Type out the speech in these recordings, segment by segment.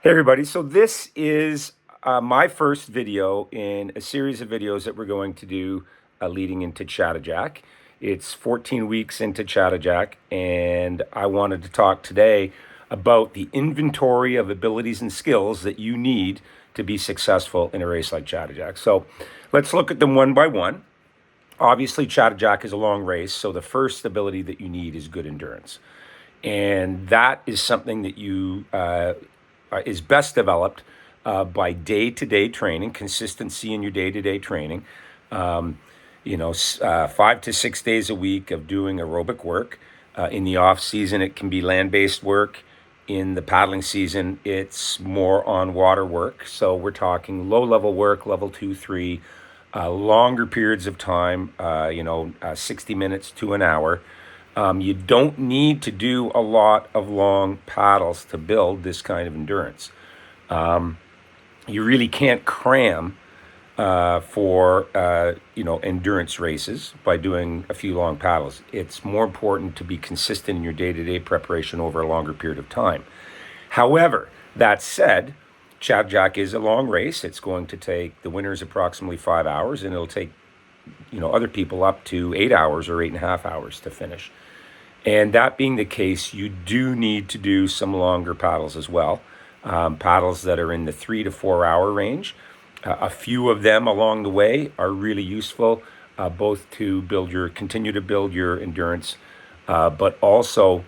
Hey everybody, so this is my first video in a series of videos that we're going to do leading into Chattajack. It's 14 weeks into Chattajack, and I wanted to talk today about the inventory of abilities and skills that you need to be successful in a race like Chattajack. So let's look at them one by one. Obviously, Chattajack is a long race, so the first ability that you need is good endurance. And that is something that is best developed by day-to-day training, consistency in your day-to-day training. 5 to 6 days a week of doing aerobic work. In the off season, it can be land-based work. In the paddling season, it's more on water work. So we're talking low-level work, level 2, 3, longer periods of time, 60 minutes to an hour. You don't need to do a lot of long paddles to build this kind of endurance. You really can't cram for endurance races by doing a few long paddles. It's more important to be consistent in your day-to-day preparation over a longer period of time. However, that said, Chattajack is a long race. It's going to take the winners approximately 5 hours, and it'll take other people up to 8 hours or 8.5 hours to finish. And that being the case, you do need to do some longer paddles as well. Paddles that are in the 3 to 4 hour range. A few of them along the way are really useful, both to continue to build your endurance, but also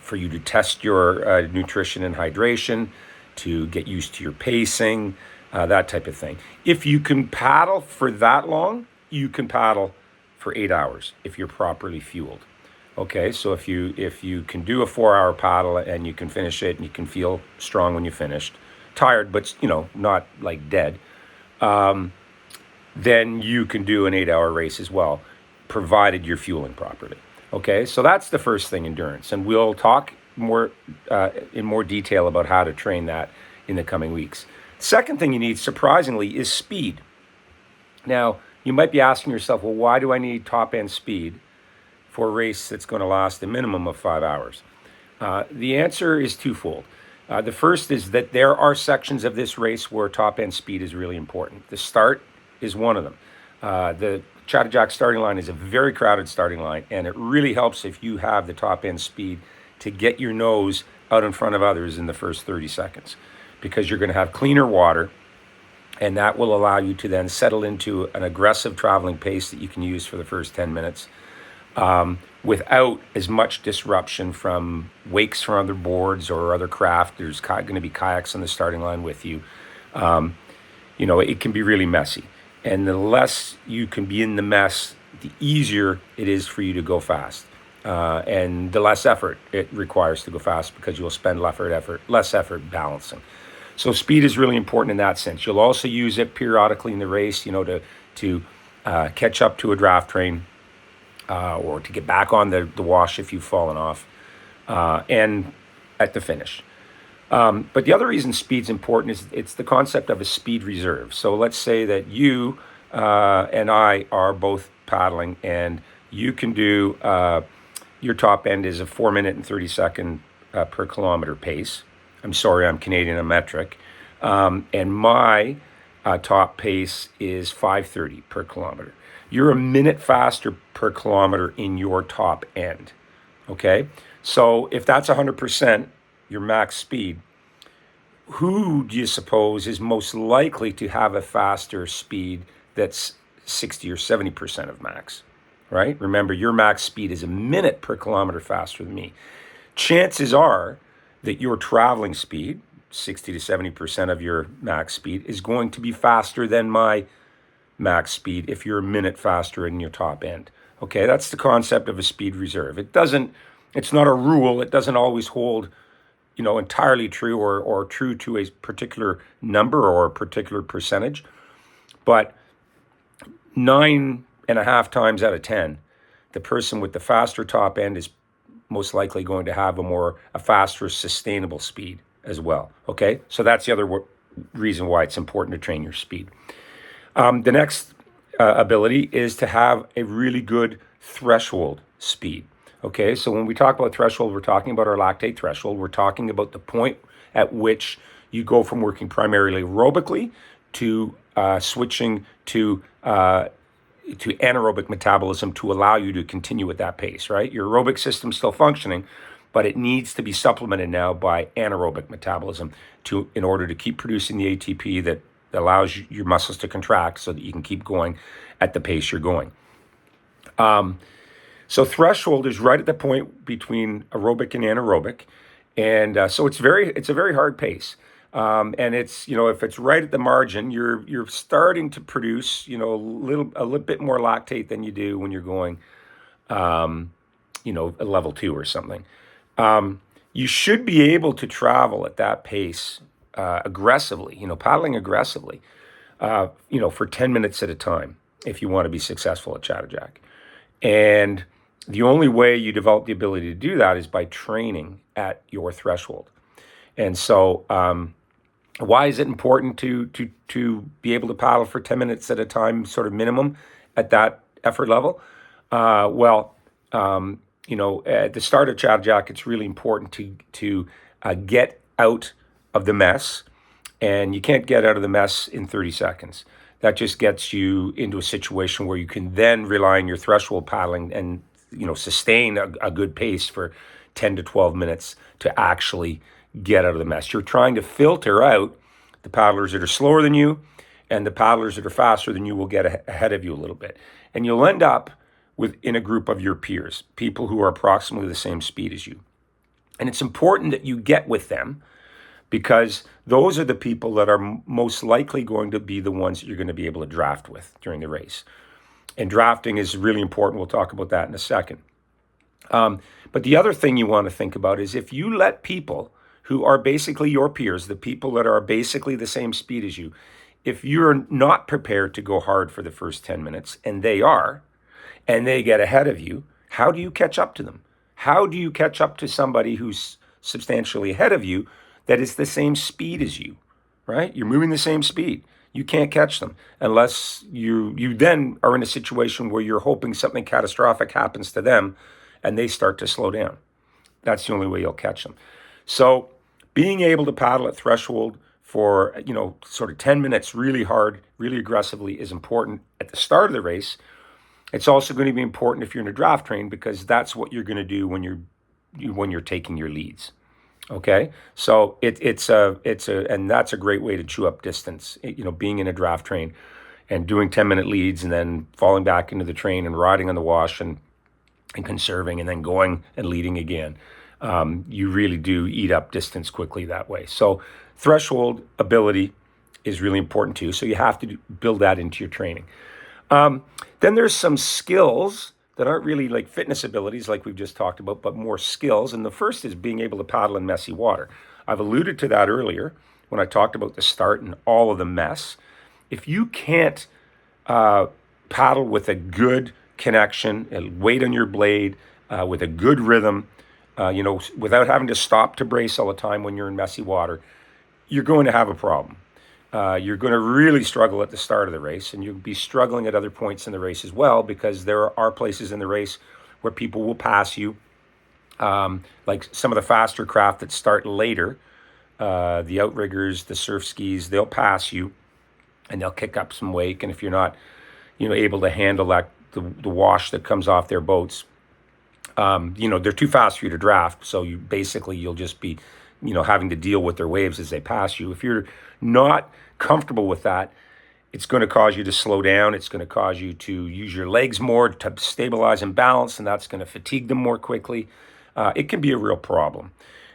for you to test your nutrition and hydration, to get used to your pacing, that type of thing. If you can paddle for that long, you can paddle for 8 hours if you're properly fueled. Okay, so if you can do a 4-hour paddle and you can finish it and you can feel strong when you finished, tired but not like dead, then you can do an 8-hour race as well, provided you're fueling properly. Okay, so that's the first thing, endurance, and we'll talk more in more detail about how to train that in the coming weeks. Second thing you need, surprisingly, is speed. Now, you might be asking yourself, well, why do I need top-end speed for a race that's going to last a minimum of 5 hours? The answer is twofold. The first is that there are sections of this race where top-end speed is really important. The start is one of them. The Chattajack starting line is a very crowded starting line, and it really helps if you have the top-end speed to get your nose out in front of others in the first 30 seconds, because you're going to have cleaner water, and that will allow you to then settle into an aggressive traveling pace that you can use for the first 10 minutes. Without as much disruption from wakes from other boards or other craft. There's going to be kayaks on the starting line with you. It can be really messy. And the less you can be in the mess, the easier it is for you to go fast. And the less effort it requires to go fast, because you'll spend less effort balancing. So speed is really important in that sense. You'll also use it periodically in the race, to catch up to a draft train, or to get back on the wash if you've fallen off, and at the finish. But the other reason speed's important is it's the concept of a speed reserve. So let's say that you and I are both paddling, and you can do, your top end is a 4 minute and 30 second per kilometer pace. I'm sorry, I'm Canadian, I'm metric. And my top pace is 5:30 per kilometer. You're a minute faster per kilometer in your top end, okay? So if that's 100%, your max speed, who do you suppose is most likely to have a faster speed that's 60 or 70% of max, right? Remember, your max speed is a minute per kilometer faster than me. Chances are that your traveling speed, 60 to 70% of your max speed, is going to be faster than my max speed if you're a minute faster in your top end. Okay, that's the concept of a speed reserve. It's not a rule. It doesn't always hold, entirely true or true to a particular number or a particular percentage. But 9.5 times out of 10, the person with the faster top end is most likely going to have a faster sustainable speed as well. Okay, so that's the other reason why it's important to train your speed. The next ability is to have a really good threshold speed. Okay, so when we talk about threshold, we're talking about our lactate threshold. We're talking about the point at which you go from working primarily aerobically to switching to anaerobic metabolism to allow you to continue at that pace, right? Your aerobic system's still functioning, but it needs to be supplemented now by anaerobic metabolism in order to keep producing the ATP that allows your muscles to contract so that you can keep going at the pace you're going. So threshold is right at the point between aerobic and anaerobic, and so it's a very hard pace. And it's, if it's right at the margin, you're starting to produce a little bit more lactate than you do when you're going a level 2 or something. You should be able to travel at that pace aggressively, paddling aggressively, for 10 minutes at a time if you want to be successful at Chattajack. And the only way you develop the ability to do that is by training at your threshold. And so, why is it important to be able to paddle for 10 minutes at a time, sort of minimum, at that effort level? At the start of Chattajack, it's really important to get out of the mess, and you can't get out of the mess in 30 seconds. That just gets you into a situation where you can then rely on your threshold paddling and sustain a good pace for 10 to 12 minutes to actually get out of the mess. You're trying to filter out the paddlers that are slower than you, and the paddlers that are faster than you will get ahead of you a little bit. And you'll end up in a group of your peers, people who are approximately the same speed as you. And it's important that you get with them, because those are the people that are most likely going to be the ones that you're going to be able to draft with during the race. And drafting is really important. We'll talk about that in a second. But the other thing you want to think about is if you let people who are basically your peers, the people that are basically the same speed as you, if you're not prepared to go hard for the first 10 minutes, and they are, and they get ahead of you, how do you catch up to them? How do you catch up to somebody who's substantially ahead of you that is the same speed as you, right? You're moving the same speed. You can't catch them unless you then are in a situation where you're hoping something catastrophic happens to them and they start to slow down. That's the only way you'll catch them. So being able to paddle at threshold for, sort of 10 minutes really hard, really aggressively is important at the start of the race. It's also going to be important if you're in a draft train, because that's what you're going to do when you're taking your leads. Okay, so and that's a great way to chew up distance. Being in a draft train and doing 10-minute leads and then falling back into the train and riding on the wash and conserving and then going and leading again. You really do eat up distance quickly that way. So threshold ability is really important too. So you have to build that into your training. Then there's some skills that aren't really like fitness abilities like we've just talked about, but more skills. And the first is being able to paddle in messy water. I've alluded to that earlier when I talked about the start and all of the mess. If you can't paddle with a good connection, and weight on your blade, with a good rhythm, without having to stop to brace all the time when you're in messy water, you're going to have a problem. You're going to really struggle at the start of the race, and you'll be struggling at other points in the race as well, because there are places in the race where people will pass you, like some of the faster craft that start later, the outriggers, the surf skis, they'll pass you, and they'll kick up some wake. And if you're not, able to handle that, the wash that comes off their boats, they're too fast for you to draft. So you'll just be, having to deal with their waves as they pass you. If you're not comfortable with that, it's going to cause you to slow down. It's going to cause you to use your legs more to stabilize and balance, and that's going to fatigue them more quickly. It can be a real problem.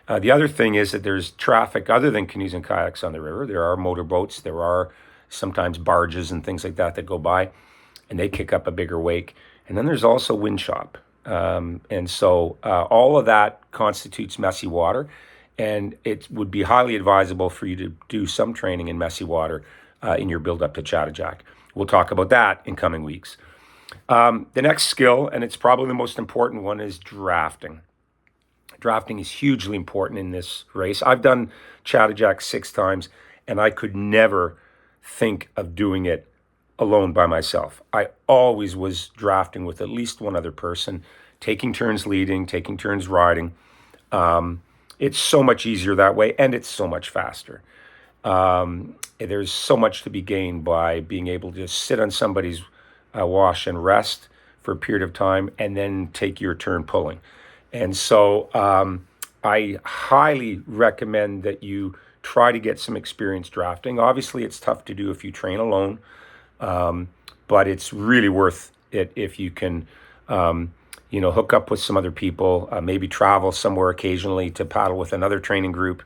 The other thing is that there's traffic other than canoes and kayaks on the river. There are motorboats. There are sometimes barges and things like that go by, and they kick up a bigger wake. And then there's also wind chop. And so all of that constitutes messy water. And it would be highly advisable for you to do some training in messy water in your build up to Chattajack. We'll talk about that in coming weeks. The next skill, and it's probably the most important one, is drafting. Drafting is hugely important in this race. I've done Chattajack 6 times, and I could never think of doing it alone by myself. I always was drafting with at least one other person taking turns leading, taking turns riding. It's so much easier that way, and it's so much faster. There's so much to be gained by being able to just sit on somebody's wash and rest for a period of time and then take your turn pulling. And so I highly recommend that you try to get some experience drafting. Obviously, it's tough to do if you train alone, but it's really worth it if you can, hook up with some other people, maybe travel somewhere occasionally to paddle with another training group,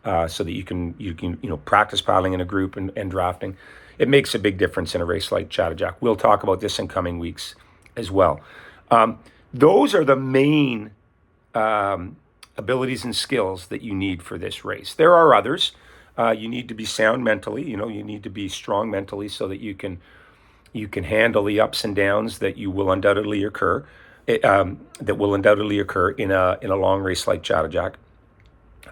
so that you can practice paddling in a group and drafting. It makes a big difference in a race like Chattajack. We'll talk about this in coming weeks as well. Those are the main abilities and skills that you need for this race. There are others. You need to be sound mentally. You need to be strong mentally so that you can handle the ups and downs that will undoubtedly occur. That will undoubtedly occur in a long race like Chattajack.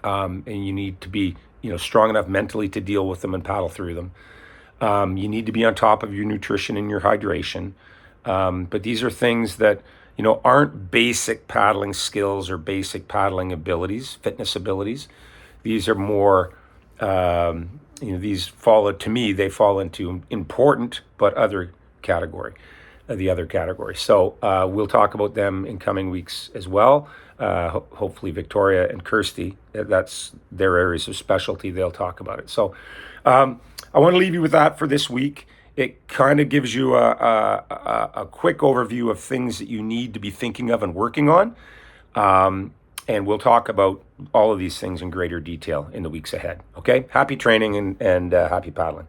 And you need to be strong enough mentally to deal with them and paddle through them. You need to be on top of your nutrition and your hydration. But these are things that aren't basic paddling skills or basic paddling abilities, fitness abilities. These are more, these they fall into important but other category, the other category. So we'll talk about them in coming weeks as well. Hopefully Victoria and Kirsty, that's their areas of specialty. They'll talk about it. So I want to leave you with that for this week. It kind of gives you a quick overview of things that you need to be thinking of and working on. And we'll talk about all of these things in greater detail in the weeks ahead. Okay? Happy training and happy paddling.